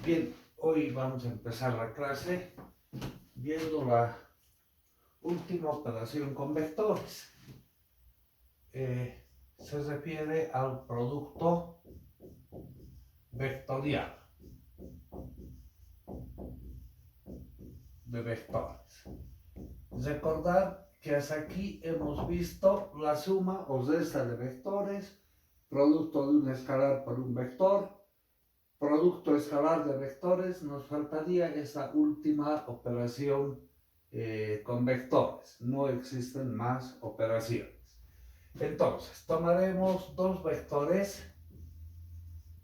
Bien, hoy vamos a empezar la clase viendo la última operación con vectores. Se refiere al producto vectorial de vectores. Recordad que hasta aquí hemos visto la suma o resta de vectores, producto de un escalar por un vector, producto escalar de vectores. Nos faltaría esa última operación con vectores. No existen más operaciones. Entonces, tomaremos dos vectores,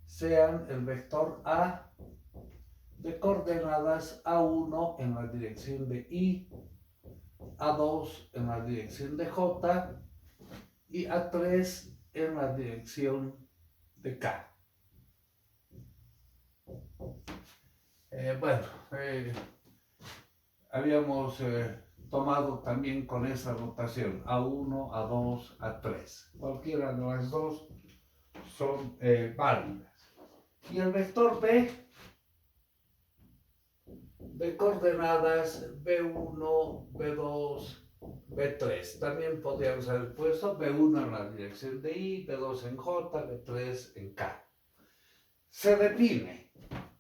sean el vector A de coordenadas A1 en la dirección de I, A2 en la dirección de J y A3 en la dirección de K. Habíamos tomado también con esa notación A1, A2, A3. Cualquiera de las dos son válidas. Y el vector B de coordenadas B1, B2, B3. También podríamos haber puesto B1 en la dirección de I, B2 en J, B3 en K. Se define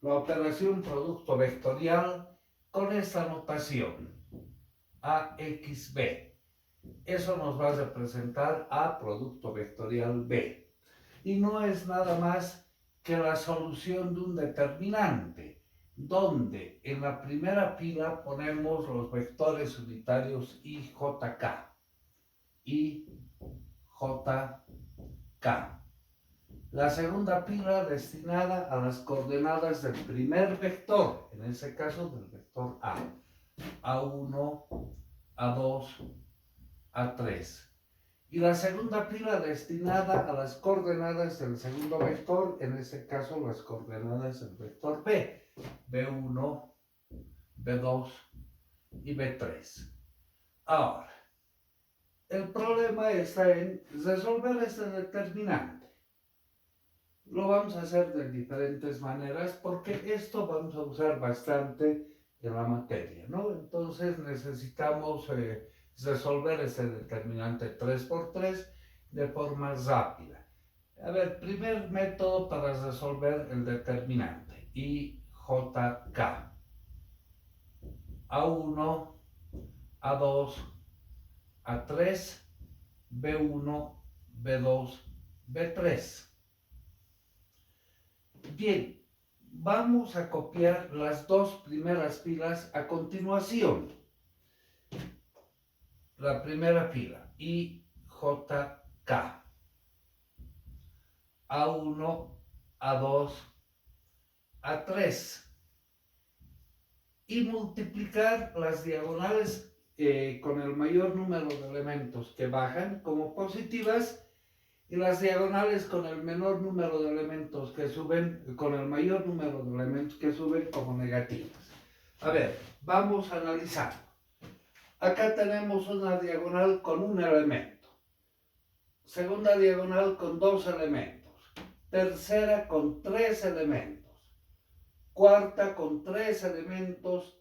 la operación producto vectorial con esta notación, AXB. Eso nos va a representar A producto vectorial B. Y no es nada más que la solución de un determinante, donde en la primera fila ponemos los vectores unitarios IJK. IJK. La segunda fila destinada a las coordenadas del primer vector, en este caso del vector A. A1, A2, A3. Y la segunda fila destinada a las coordenadas del segundo vector, en este caso las coordenadas del vector B. B1, B2 y B3. Ahora, el problema está en resolver este determinante. Lo vamos a hacer de diferentes maneras porque esto vamos a usar bastante en la materia, ¿no? Entonces necesitamos resolver este determinante 3×3 de forma rápida. A ver, primer método para resolver el determinante, IJK. A1, A2, A3, B1, B2, B3. Bien, vamos a copiar las dos primeras filas a continuación. La primera fila, IJK. A1, A2, A3. Y multiplicar las diagonales con el mayor número de elementos que bajan como positivas y las diagonales con el menor número de elementos que suben, con el mayor número de elementos que suben como negativas. A ver, vamos a analizar. Acá tenemos una diagonal con un elemento. Segunda diagonal con 2 elementos. Tercera con 3 elementos. Cuarta con 3 elementos,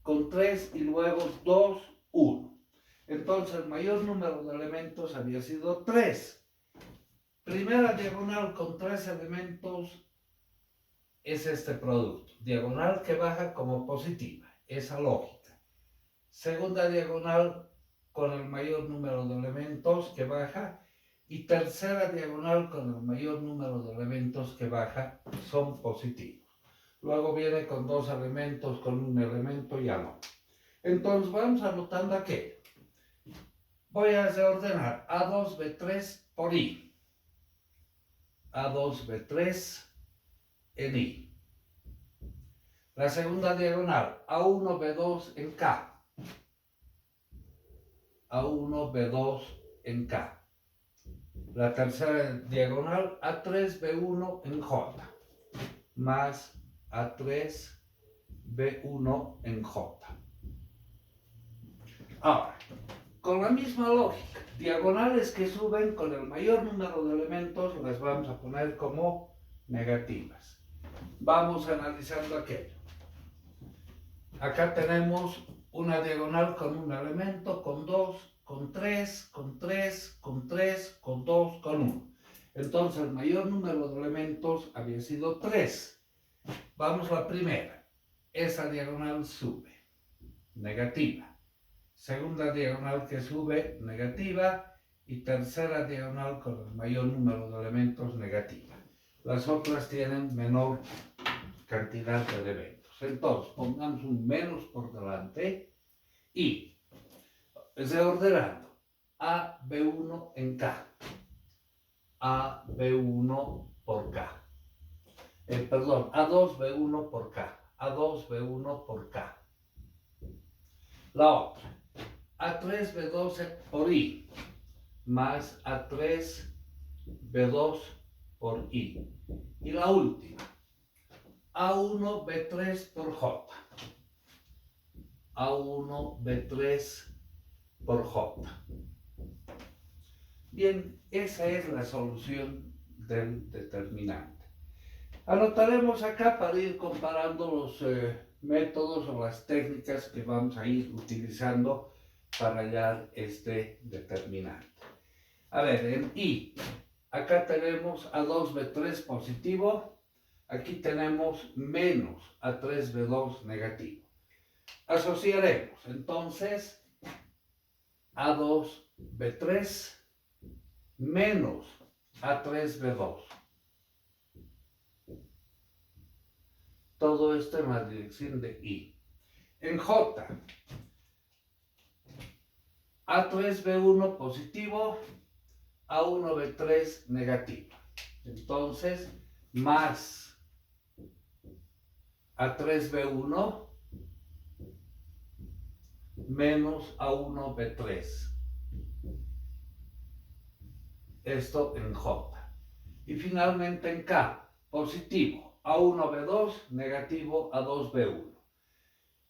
con 3 y luego 2, 1. Entonces el mayor número de elementos había sido 3. Primera diagonal con 3 elementos es este producto. Diagonal que baja como positiva, esa lógica. Segunda diagonal con el mayor número de elementos que baja. Y tercera diagonal con el mayor número de elementos que baja son positivos. Luego viene con 2 elementos, con un elemento ya no. Entonces vamos anotando aquí. Voy a reordenar A2, B3 por I. A2, B3 en I. La segunda diagonal, A1, B2 en K. A1, B2 en K. La tercera diagonal, A3, B1 en J. Más A3, B1 en J. Ahora, con la misma lógica, diagonales que suben con el mayor número de elementos las vamos a poner como negativas. Vamos analizando aquello. Acá tenemos una diagonal con un elemento, con 2, con 3, con 3, con 3, con 2, con 1. Entonces el mayor número de elementos había sido 3. Vamos a la primera. Esa diagonal sube, negativa. Segunda diagonal que sube, negativa. Y tercera diagonal con el mayor número de elementos, negativa. Las otras tienen menor cantidad de elementos. Entonces, pongamos un menos por delante y reordenando A, B1 en K. A, B1 por K. Perdón, A2, B1 por K. A2, B1 por K. La otra. A3, B2 por I. Más A3, B2 por I. Y la última. A1, B3 por J. A1, B3 por J. Bien, esa es la solución del determinante. Anotaremos acá para ir comparando los métodos o las técnicas que vamos a ir utilizando para hallar este determinante. A ver, en I, acá tenemos A2B3 positivo, aquí tenemos menos A3B2 negativo. Asociaremos entonces A2B3 menos A3B2. Todo esto en la dirección de I. En J, A3B1 positivo, A1B3 negativo. Entonces, más A3B1 menos A1B3. Esto en J. Y finalmente en K, positivo, A1B2, negativo A2B1.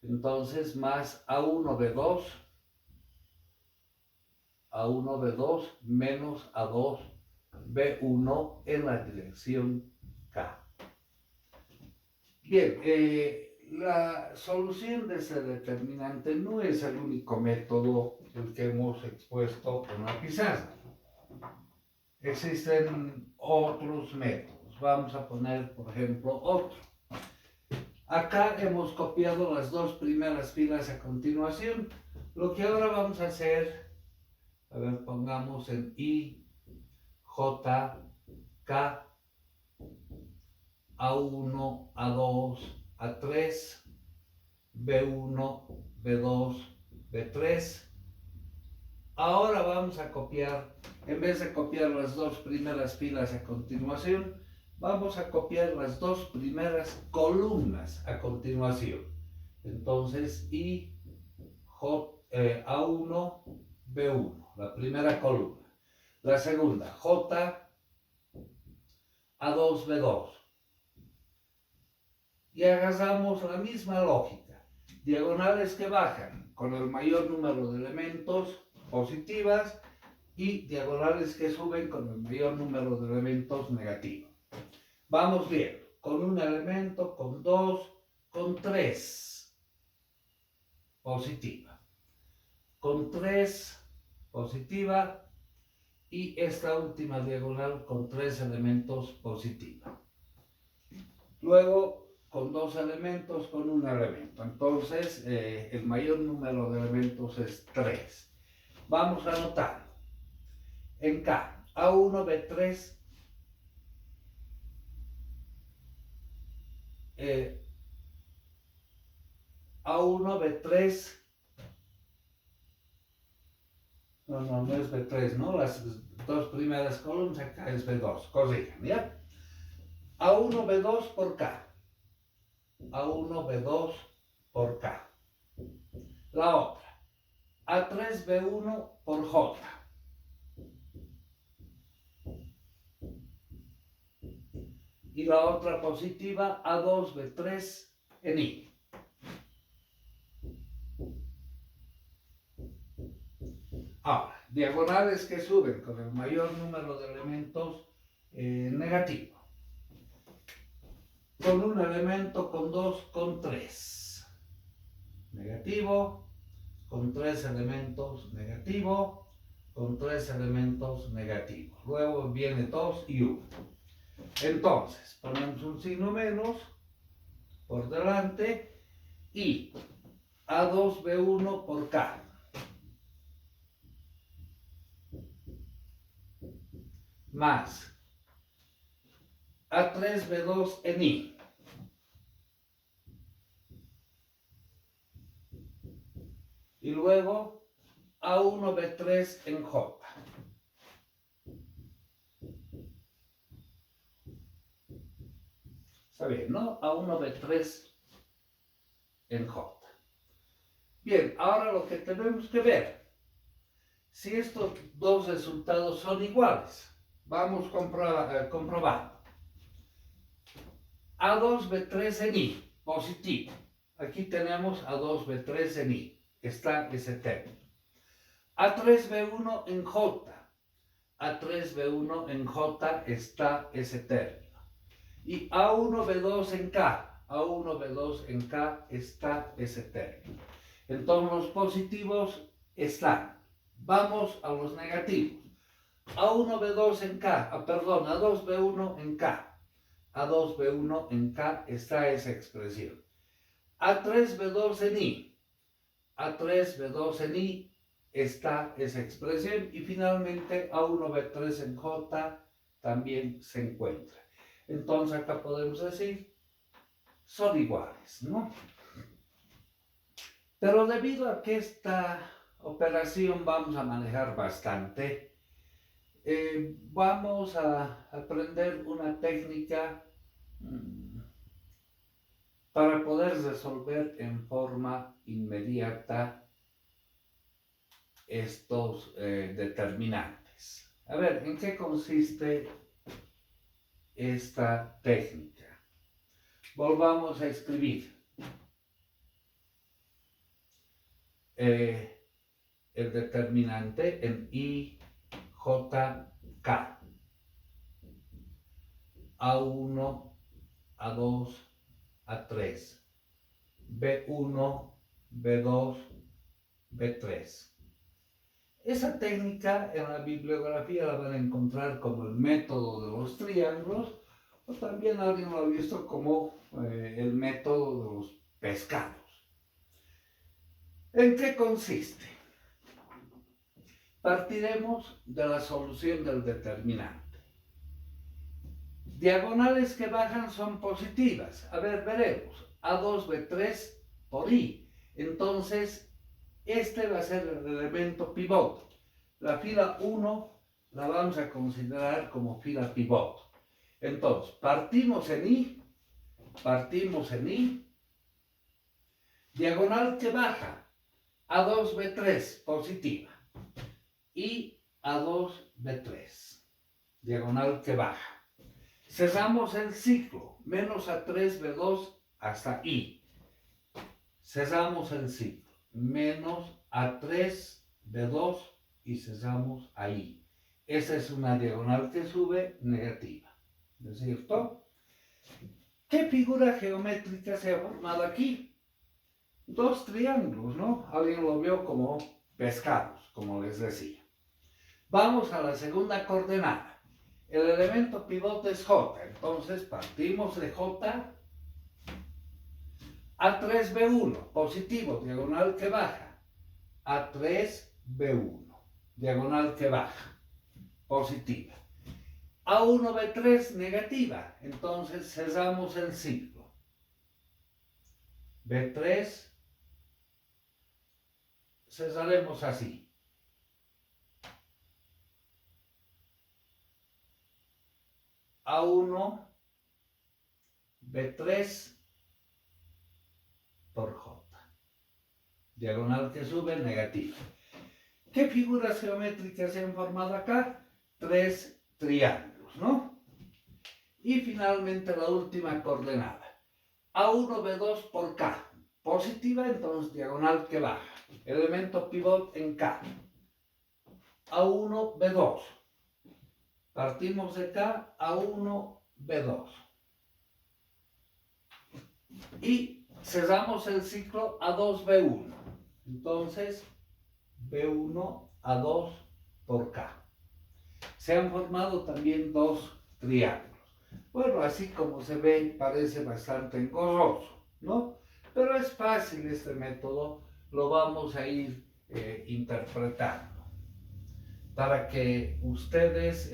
Entonces, más A1B2 menos A2B1 en la dirección K. Bien, la solución de ese determinante no es el único método el que hemos expuesto en la pizarra. Existen otros métodos. Vamos a poner, por ejemplo, otro. Acá hemos copiado las dos primeras filas a continuación. Lo que ahora vamos a hacer, a ver, pongamos en I, J, K, A1, A2, A3, B1, B2, B3. Ahora vamos a copiar, en vez de copiar las dos primeras filas a continuación, vamos a copiar las dos primeras columnas a continuación. Entonces, I, J, A1, B1, la primera columna. La segunda, J, A2, B2. Y agarramos la misma lógica. Diagonales que bajan con el mayor número de elementos positivas y diagonales que suben con el mayor número de elementos negativos. Vamos viendo, con un elemento, con dos, con tres, positiva. Con tres, positiva. Y esta última diagonal con tres elementos positiva. Luego, con dos elementos, con un elemento. Entonces, el mayor número de elementos es 3. Vamos a anotar. En K, A1, B3, A1, B3, no es B3, ¿no? Las dos primeras columnas, acá es B2, corrijan, ¿ya? A1, B2 por K. A1, B2 por K. La otra. A3, B1 por J. Y la otra positiva, A2, B3 en I. Ahora, diagonales que suben con el mayor número de elementos negativo. con un elemento, con 2, con 3. Negativo, con 3 elementos, negativo, con 3 elementos, negativo. Luego viene 2 y 1. Entonces, ponemos un signo menos por delante y A2B1 por K más A3B2 en I y luego A1B3 en J. Está bien, ¿no? A1B3 en J. Bien, ahora lo que tenemos que ver, si estos dos resultados son iguales, vamos comprobando. A2B3 en I, positivo. Aquí tenemos A2B3 en I, está ese término. A3B1 en J, A3B1 en J está ese término. Y A1B2 en K, A1B2 en K está ese término. Entonces los positivos están. Vamos a los negativos. A1B2 en K, perdón, A2B1 en K. A2B1 en K está esa expresión. A3B2 en I. A3B2 en I está esa expresión. Y finalmente A1B3 en J también se encuentra. Entonces acá podemos decir, son iguales, ¿no? Pero debido a que esta operación vamos a manejar bastante, vamos a aprender una técnica para poder resolver en forma inmediata estos determinantes. A ver, ¿en qué consiste esta técnica? Volvamos a escribir. El determinante en I, J, K. A1, A2, A3. B1, B2, B3. Esa técnica en la bibliografía la van a encontrar como el método de los triángulos, o también alguien lo ha visto como el método de los pescados. ¿En qué consiste? Partiremos de la solución del determinante. Diagonales que bajan son positivas. A ver, veremos. A2, B3 por I. Entonces, este va a ser el elemento pivote. La fila 1 la vamos a considerar como fila pivote. Entonces, partimos en I. Diagonal que baja. A2, B3 positiva. Y A2B3, diagonal que baja. Cerramos el ciclo, menos A3B2 hasta I. Cerramos el ciclo, menos A3B2 y cerramos ahí. Esa es una diagonal que sube negativa, ¿no es cierto? ¿Qué figura geométrica se ha formado aquí? Dos triángulos, ¿no? Alguien lo vio como pescados, como les decía. Vamos a la segunda coordenada. El elemento pivote es J. Entonces partimos de J. A3B1, positivo, diagonal que baja. A3B1, diagonal que baja, positiva. A1B3, negativa. Entonces cerramos el ciclo. B3, cerraremos así. A1, B3 por J. Diagonal que sube, negativa. ¿Qué figuras geométricas se han formado acá? Tres triángulos, ¿no? Y finalmente la última coordenada. A1, B2 por K. Positiva, entonces diagonal que baja. Elemento pivot en K. A1, B2. Partimos de K, A1, B2. y cerramos el ciclo A2B1. Entonces, B1 A2 por K. Se han formado también dos triángulos. Bueno, así como se ve, parece bastante engorroso, ¿no? Pero es fácil este método, lo vamos a ir interpretando para que ustedes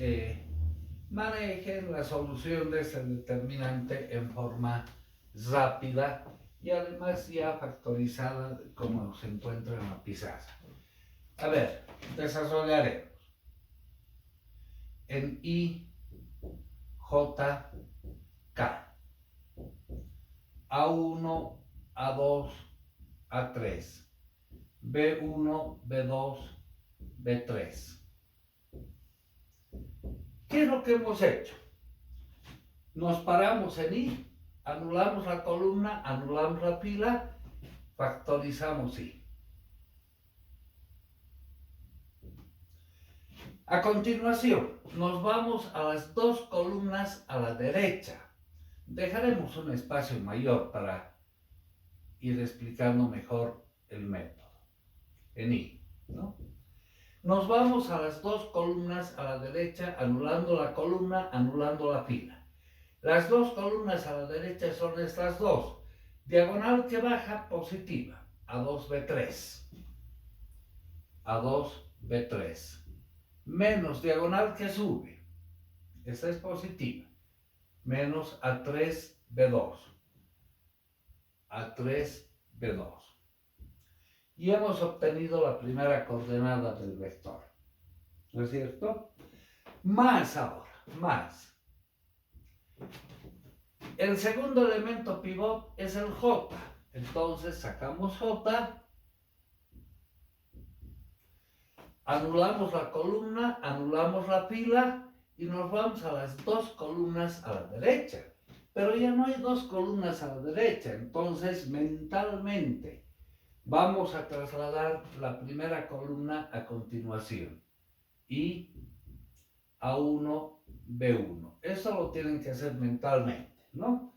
manejen la solución de este determinante en forma rápida y además ya factorizada como se encuentra en la pizarra. A ver, desarrollaremos en I, J, K, A1, A2, A3, B1, B2, B3. ¿Qué es lo que hemos hecho? Nos paramos en I, anulamos la columna, anulamos la fila, factorizamos I. A continuación, nos vamos a las dos columnas a la derecha. Dejaremos un espacio mayor para ir explicando mejor el método en I, ¿no? Nos vamos a las dos columnas a la derecha, anulando la columna, anulando la fila. Las dos columnas a la derecha son estas dos. Diagonal que baja, positiva, A2B3. A2B3. Menos diagonal que sube, esta es positiva, menos A3B2. A3B2. Y hemos obtenido la primera coordenada del vector, ¿no es cierto? Más ahora, más. El segundo elemento pivot es el J. Entonces sacamos J, anulamos la columna, anulamos la fila y nos vamos a las dos columnas a la derecha. Pero ya no hay dos columnas a la derecha, entonces mentalmente vamos a trasladar la primera columna a continuación. Y A1, B1. Eso lo tienen que hacer mentalmente, ¿no?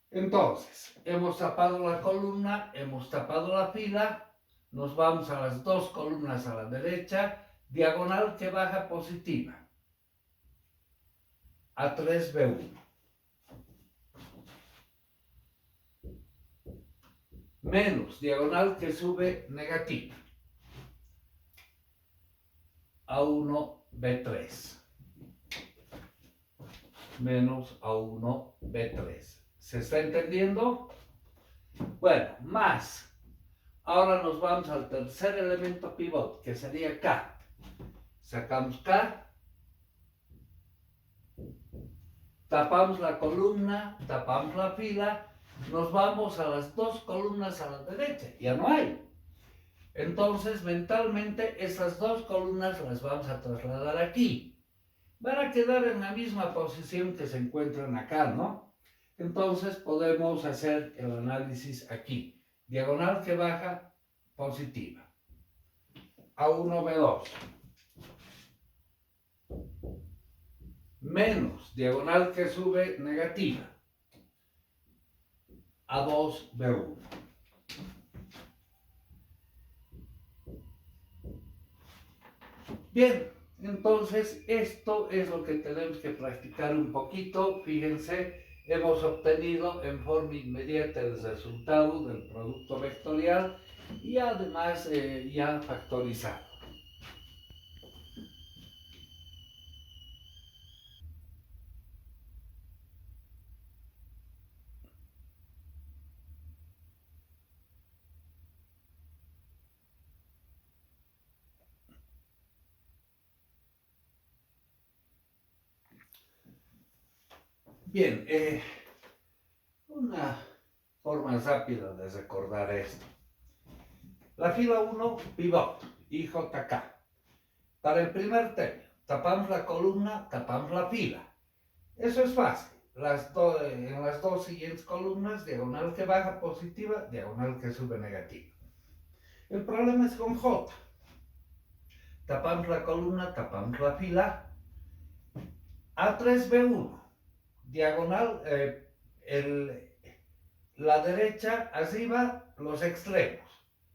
Entonces, hemos tapado la columna, hemos tapado la fila, nos vamos a las dos columnas a la derecha, diagonal que baja positiva, A3B1. Menos diagonal que sube negativa, A1B3. Menos A1B3. ¿Se está entendiendo? Bueno, más. Ahora nos vamos al tercer elemento pivot, que sería K. Sacamos K. Tapamos la columna, tapamos la fila. Nos vamos a las dos columnas a la derecha. Ya no hay. Entonces, mentalmente, esas dos columnas las vamos a trasladar aquí. Van a quedar en la misma posición que se encuentran acá, ¿no? Entonces podemos hacer el análisis aquí. Diagonal que baja, positiva. A1B2. Menos diagonal que sube, negativa. A2B1. Bien. Entonces, esto es lo que tenemos que practicar un poquito. Fíjense, hemos obtenido en forma inmediata el resultado del producto vectorial y además ya factorizado. Bien, una forma rápida de recordar esto. La fila 1, pivot, IJK. Para el primer término, tapamos la columna, tapamos la fila. Eso es fácil. En las dos siguientes columnas, diagonal que baja positiva, diagonal que sube negativa. El problema es con J. Tapamos la columna, tapamos la fila. A3B1, diagonal, la derecha arriba, los extremos,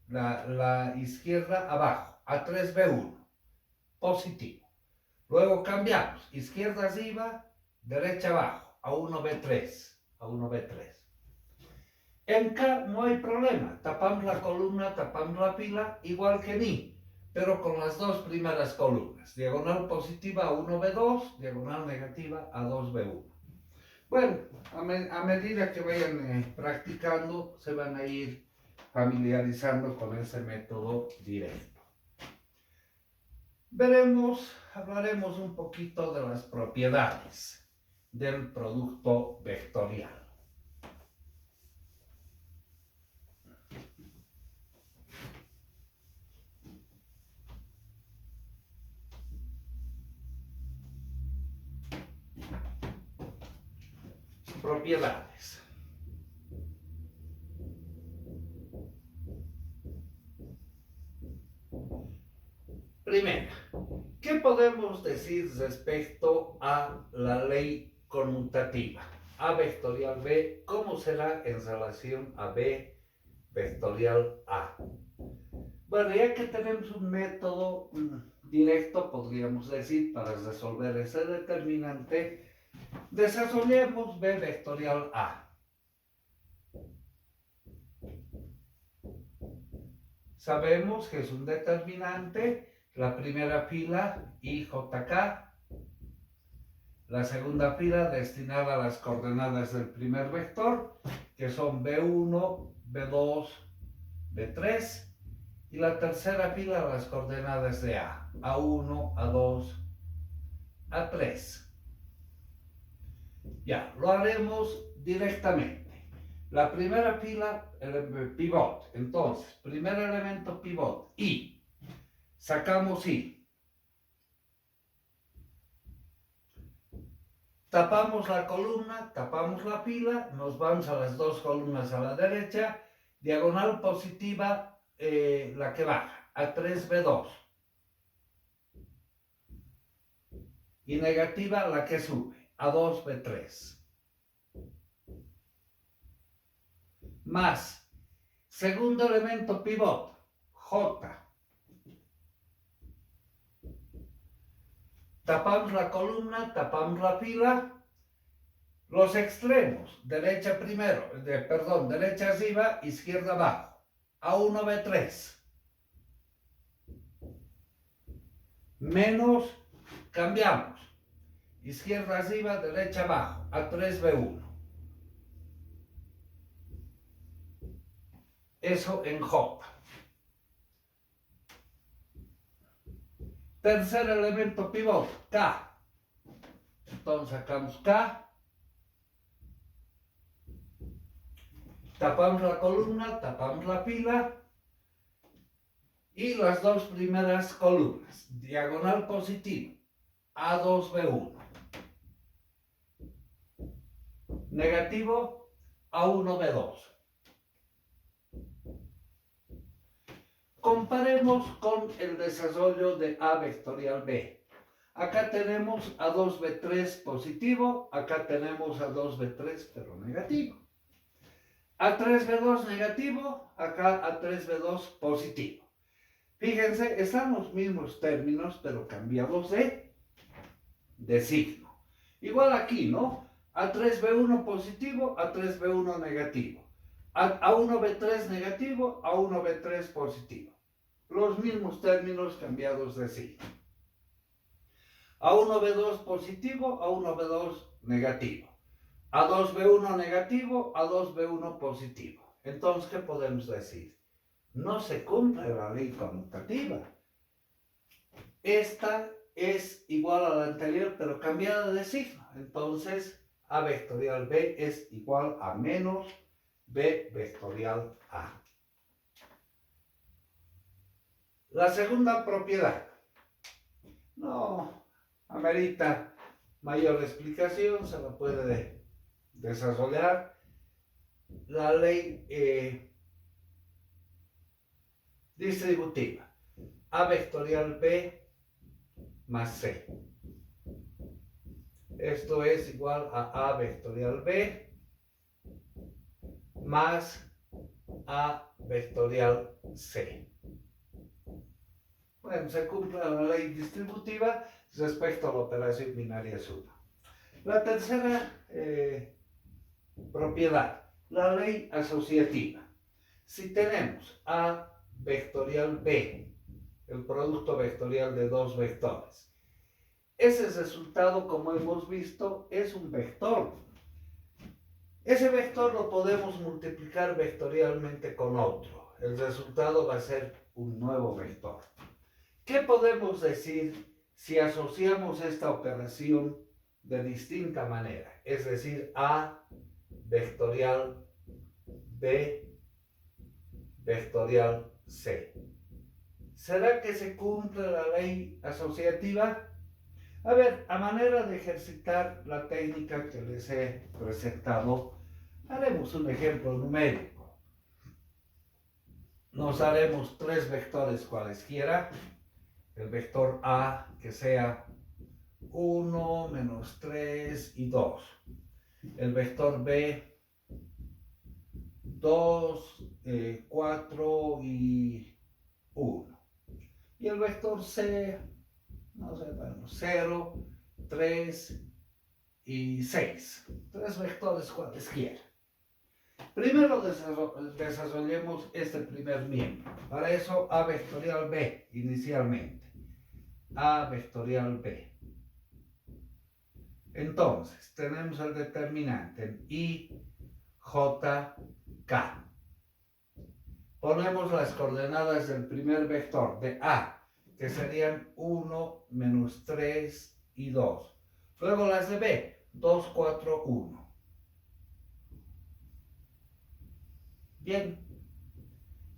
la izquierda abajo, A3B1, positivo. Luego cambiamos, izquierda arriba, derecha abajo, A1B3, A1B3. En K no hay problema, tapamos la columna, tapamos la fila, igual que en I, pero con las dos primeras columnas, diagonal positiva A1B2, diagonal negativa A2B1. Bueno, a medida que vayan practicando, se van a ir familiarizando con ese método directo. Hablaremos un poquito de las propiedades del producto vectorial. Propiedades. Primera, ¿qué podemos decir respecto a la ley conmutativa? A vectorial B, ¿cómo será en relación a B vectorial A? Bueno, ya que tenemos un método directo, podríamos decir, para resolver ese determinante, desarrollemos B vectorial A. Sabemos que es un determinante, la primera fila IJK, la segunda fila destinada a las coordenadas del primer vector, que son B1, B2, B3, y la tercera fila a las coordenadas de A, A1, A2, A3. Ya, lo haremos directamente. La primera fila, el pivot. Entonces, primer elemento pivot, I. Sacamos I. Tapamos la columna, tapamos la fila, nos vamos a las dos columnas a la derecha, diagonal positiva, la que baja, A3B2. Y negativa la que sube, A2B3. Más, segundo elemento pivot, J. Tapamos la columna, tapamos la fila, los extremos, derecha primero, derecha arriba, izquierda abajo, A1B3. Menos, cambiamos, izquierda arriba, derecha abajo, A3B1. Eso en J. Tercer elemento pivot, K. Entonces sacamos K. Tapamos la columna, tapamos la fila. Y las dos primeras columnas, diagonal positivo, A2B1. Negativo, A1B2. Comparemos con el desarrollo de A vectorial B. Acá tenemos A2B3 positivo, acá tenemos A2B3 pero negativo. A3B2 negativo, acá A3B2 positivo. Fíjense, están los mismos términos, pero cambiados de signo. Igual aquí, ¿no? A3B1 positivo, A3B1 negativo. A1B3 negativo, A1B3 positivo. Los mismos términos cambiados de signo. A1B2 positivo, A1B2 negativo. A2B1 negativo, A2B1 positivo. Entonces, ¿qué podemos decir? No se cumple la ley conmutativa. Esta es igual a la anterior, pero cambiada de signo. Entonces, A vectorial B es igual a menos B vectorial A. La segunda propiedad. No amerita mayor explicación, se la puede desarrollar. La ley distributiva. A vectorial B más C. Esto es igual a A vectorial B más A vectorial C. Bueno, se cumple la ley distributiva respecto a la operación binaria suma. La tercera propiedad, la ley asociativa. Si tenemos A vectorial B, el producto vectorial de dos vectores, ese resultado, como hemos visto, es un vector. Ese vector lo podemos multiplicar vectorialmente con otro. El resultado va a ser un nuevo vector. ¿Qué podemos decir si asociamos esta operación de distinta manera? Es decir, A vectorial B vectorial C. ¿Será que se cumple la ley asociativa? A ver, a manera de ejercitar la técnica que les he presentado, haremos un ejemplo numérico. Nos haremos tres vectores cualesquiera. El vector A que sea 1, menos 3 y 2. El vector B 2, 4 y 1. Y el vector C, no sé, bueno, 0, 3 y 6. Tres vectores cualesquiera. Primero desarrollemos este primer miembro. Para eso A vectorial B inicialmente. A vectorial B. Entonces, tenemos el determinante en I, J, K. Ponemos las coordenadas del primer vector de A, que serían 1, menos 3 y 2. Luego las de B, 2, 4, 1. Bien,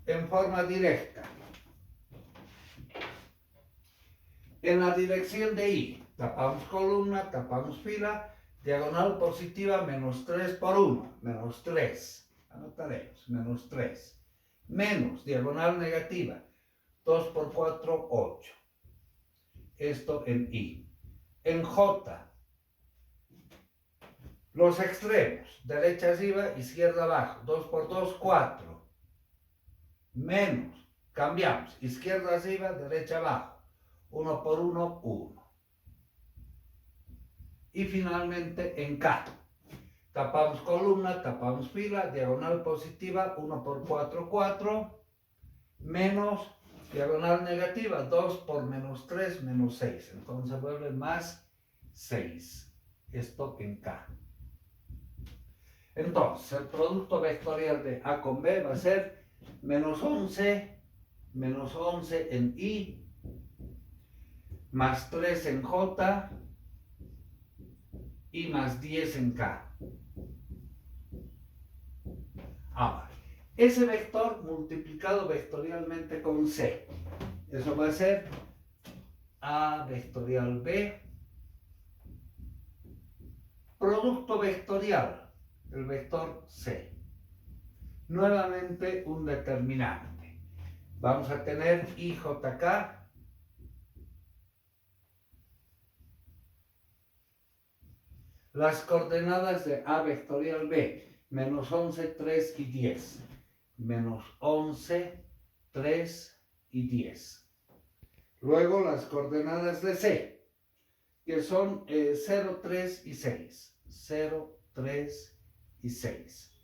en forma directa. En la dirección de I, tapamos columna, tapamos fila, diagonal positiva menos 3 por 1, menos 3. Anotaremos, menos 3. Menos diagonal negativa, 2 por 4, 8. Esto en I. En J, los extremos, derecha arriba, izquierda abajo, 2 por 2, 4. Menos, cambiamos, izquierda arriba, derecha abajo. 1 por 1, 1. Y finalmente en K. Tapamos columna, tapamos fila, diagonal positiva, 1 por 4, 4. Menos diagonal negativa, 2 por menos 3, menos 6. Entonces vuelve más 6. Esto en K. Entonces, el producto vectorial de A con B va a ser menos 11 en I, más 3 en J y más 10 en K. Ahora, ese vector multiplicado vectorialmente con C, eso va a ser A vectorial B, producto vectorial, el vector C. Nuevamente un determinante. Vamos a tener IJK. Las coordenadas de A vectorial B, menos 11, 3 y 10. Menos 11, 3 y 10. Luego las coordenadas de C, que son 0, 3 y 6. 0, 3 y 6.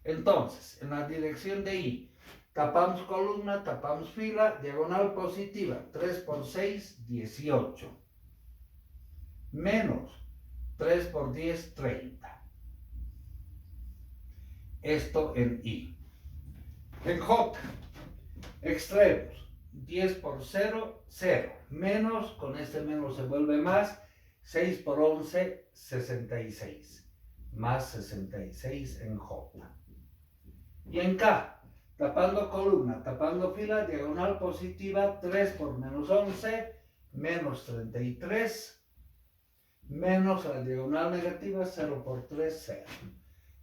Entonces, en la dirección de I, tapamos columna, tapamos fila, diagonal positiva, 3 por 6, 18. Menos 3 por 10, 30. Esto en I. En J, extremos, 10 por 0, 0. Menos, con este menos se vuelve más, 6 por 11, 66. Más 66 en J. Y en K, tapando columna, tapando fila, diagonal positiva, 3 por menos 11, menos 33. Menos la diagonal negativa, 0 por 3, 0.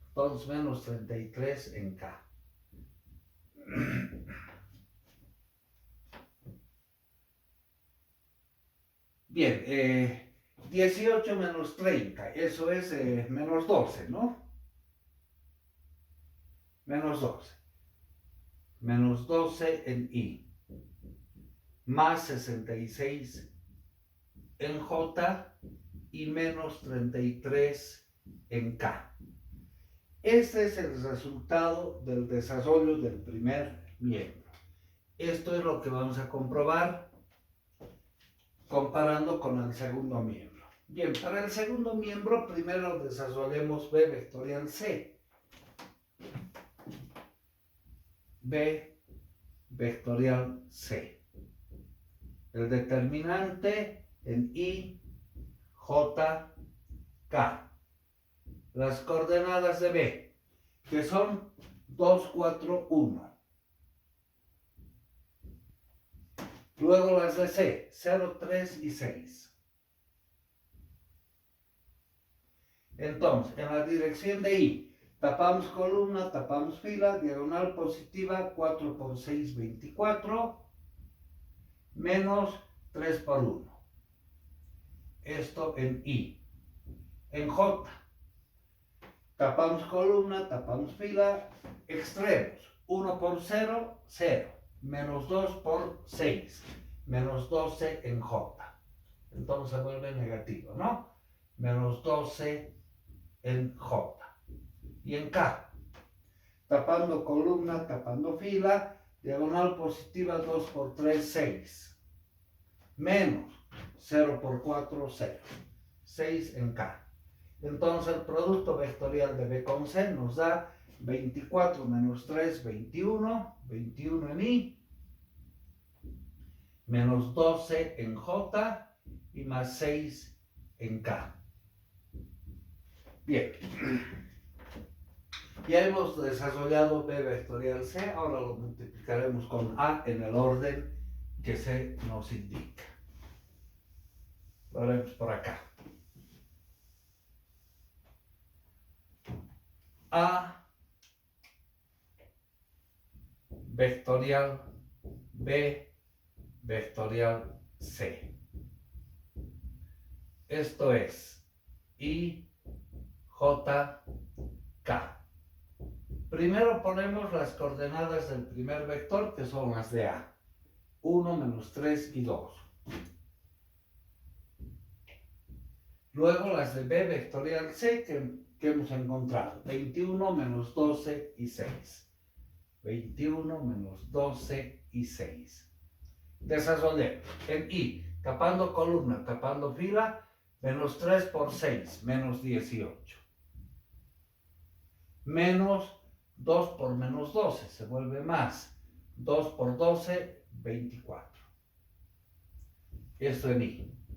Entonces, menos 33 en K. Bien, 18 menos 30, eso es menos 12, ¿no? menos 12. Menos 12 en I. Más 66 en J y menos 33 en K. Este es el resultado del desarrollo del primer miembro. Esto es lo que vamos a comprobar comparando con el segundo miembro. Bien, para el segundo miembro primero desarrollemos B vectorial C. B vectorial C. El determinante en I, J, K. Las coordenadas de B, que son 2, 4, 1. Luego las de C, 0, 3 y 6. Entonces, en la dirección de I, tapamos columna, tapamos fila, diagonal positiva, 4 por 6, 24, menos 3 por 1. Esto en I. En J, tapamos columna, tapamos fila, extremos, 1 por 0, 0, menos 2 por 6, menos 12 en J. Entonces se vuelve negativo, ¿no? Menos 12 en J. Y en K, tapando columna, tapando fila, diagonal positiva, 2 por 3, 6, menos 0 por 4, 0, 6 en K. Entonces el producto vectorial de B con C nos da 24 menos 3, 21, 21 en I, menos 12 en J y más 6 en K. Bien, ya hemos desarrollado B vectorial C, ahora lo multiplicaremos con A en el orden que C nos indica. Lo haremos por acá. A vectorial B vectorial C. Esto es I, J, K. Primero ponemos las coordenadas del primer vector, que son las de A. 1, menos 3 y 2. Luego las de B vectorial C que hemos encontrado. 21 menos 12 y 6. 21 menos 12 y 6. Desarrollemos. En I, tapando columna, tapando fila, menos 3 por 6, menos 18. Menos 2 por menos 12, se vuelve más. 2 por 12, 24. Esto en I.